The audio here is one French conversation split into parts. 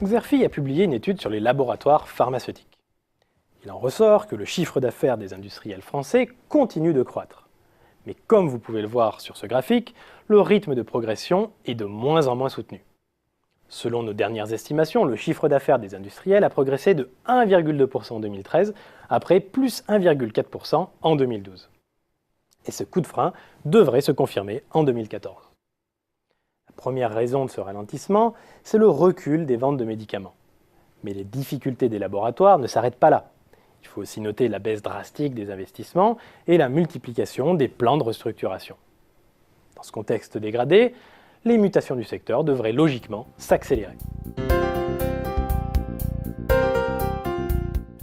Xerfi a publié une étude sur les laboratoires pharmaceutiques. Il en ressort que le chiffre d'affaires des industriels français continue de croître. Mais comme vous pouvez le voir sur ce graphique, le rythme de progression est de moins en moins soutenu. Selon nos dernières estimations, le chiffre d'affaires des industriels a progressé de 1,2% en 2013, après plus 1,4% en 2012. Et ce coup de frein devrait se confirmer en 2014. La première raison de ce ralentissement, c'est le recul des ventes de médicaments. Mais les difficultés des laboratoires ne s'arrêtent pas là. Il faut aussi noter la baisse drastique des investissements et la multiplication des plans de restructuration. Dans ce contexte dégradé, les mutations du secteur devraient logiquement s'accélérer.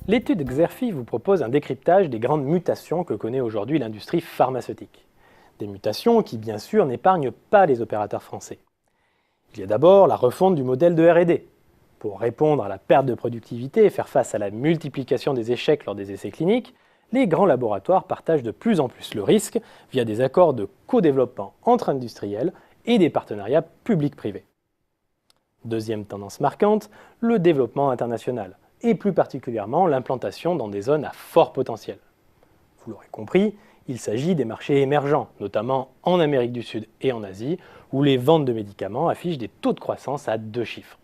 L'étude Xerfi vous propose un décryptage des grandes mutations que connaît aujourd'hui l'industrie pharmaceutique. Des mutations qui, bien sûr, n'épargnent pas les opérateurs français. Il y a d'abord la refonte du modèle de R&D. Pour répondre à la perte de productivité et faire face à la multiplication des échecs lors des essais cliniques, les grands laboratoires partagent de plus en plus le risque via des accords de co-développement entre industriels et des partenariats publics-privés. Deuxième tendance marquante, le développement international, et plus particulièrement l'implantation dans des zones à fort potentiel. Vous l'aurez compris, il s'agit des marchés émergents, notamment en Amérique du Sud et en Asie, où les ventes de médicaments affichent des taux de croissance à 2 chiffres.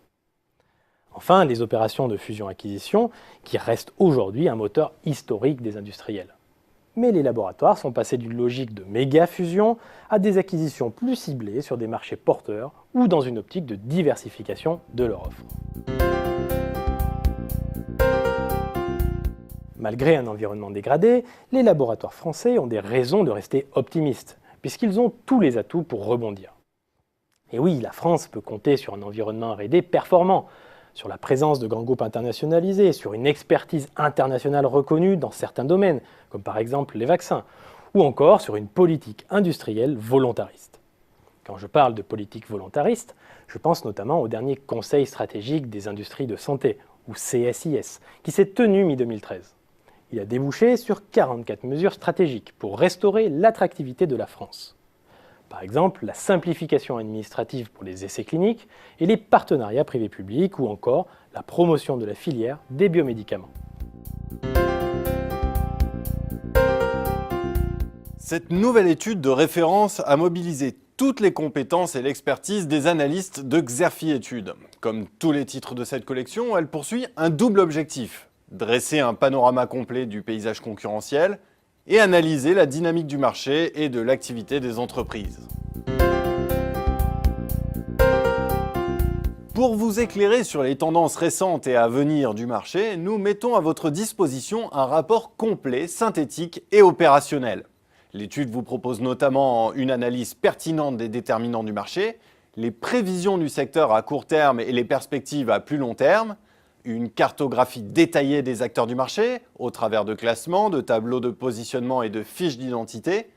Enfin, les opérations de fusion-acquisition, qui restent aujourd'hui un moteur historique des industriels. Mais les laboratoires sont passés d'une logique de méga-fusion à des acquisitions plus ciblées sur des marchés porteurs ou dans une optique de diversification de leur offre. Malgré un environnement dégradé, les laboratoires français ont des raisons de rester optimistes, puisqu'ils ont tous les atouts pour rebondir. Et oui, la France peut compter sur un environnement R&D performant, sur la présence de grands groupes internationalisés, sur une expertise internationale reconnue dans certains domaines, comme par exemple les vaccins, ou encore sur une politique industrielle volontariste. Quand je parle de politique volontariste, je pense notamment au dernier Conseil stratégique des industries de santé, ou CSIS, qui s'est tenu mi-2013. Il a débouché sur 44 mesures stratégiques pour restaurer l'attractivité de la France. Par exemple, la simplification administrative pour les essais cliniques et les partenariats privés-publics ou encore la promotion de la filière des biomédicaments. Cette nouvelle étude de référence a mobilisé toutes les compétences et l'expertise des analystes de Xerfi Études. Comme tous les titres de cette collection, elle poursuit un double objectif: dresser un panorama complet du paysage concurrentiel et analyser la dynamique du marché et de l'activité des entreprises. Pour vous éclairer sur les tendances récentes et à venir du marché, nous mettons à votre disposition un rapport complet, synthétique et opérationnel. L'étude vous propose notamment une analyse pertinente des déterminants du marché, les prévisions du secteur à court terme et les perspectives à plus long terme, une cartographie détaillée des acteurs du marché, au travers de classements, de tableaux de positionnement et de fiches d'identité,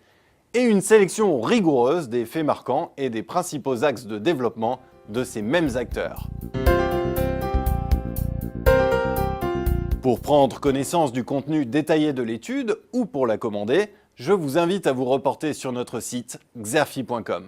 et une sélection rigoureuse des faits marquants et des principaux axes de développement de ces mêmes acteurs. Pour prendre connaissance du contenu détaillé de l'étude ou pour la commander, je vous invite à vous reporter sur notre site xerfi.com.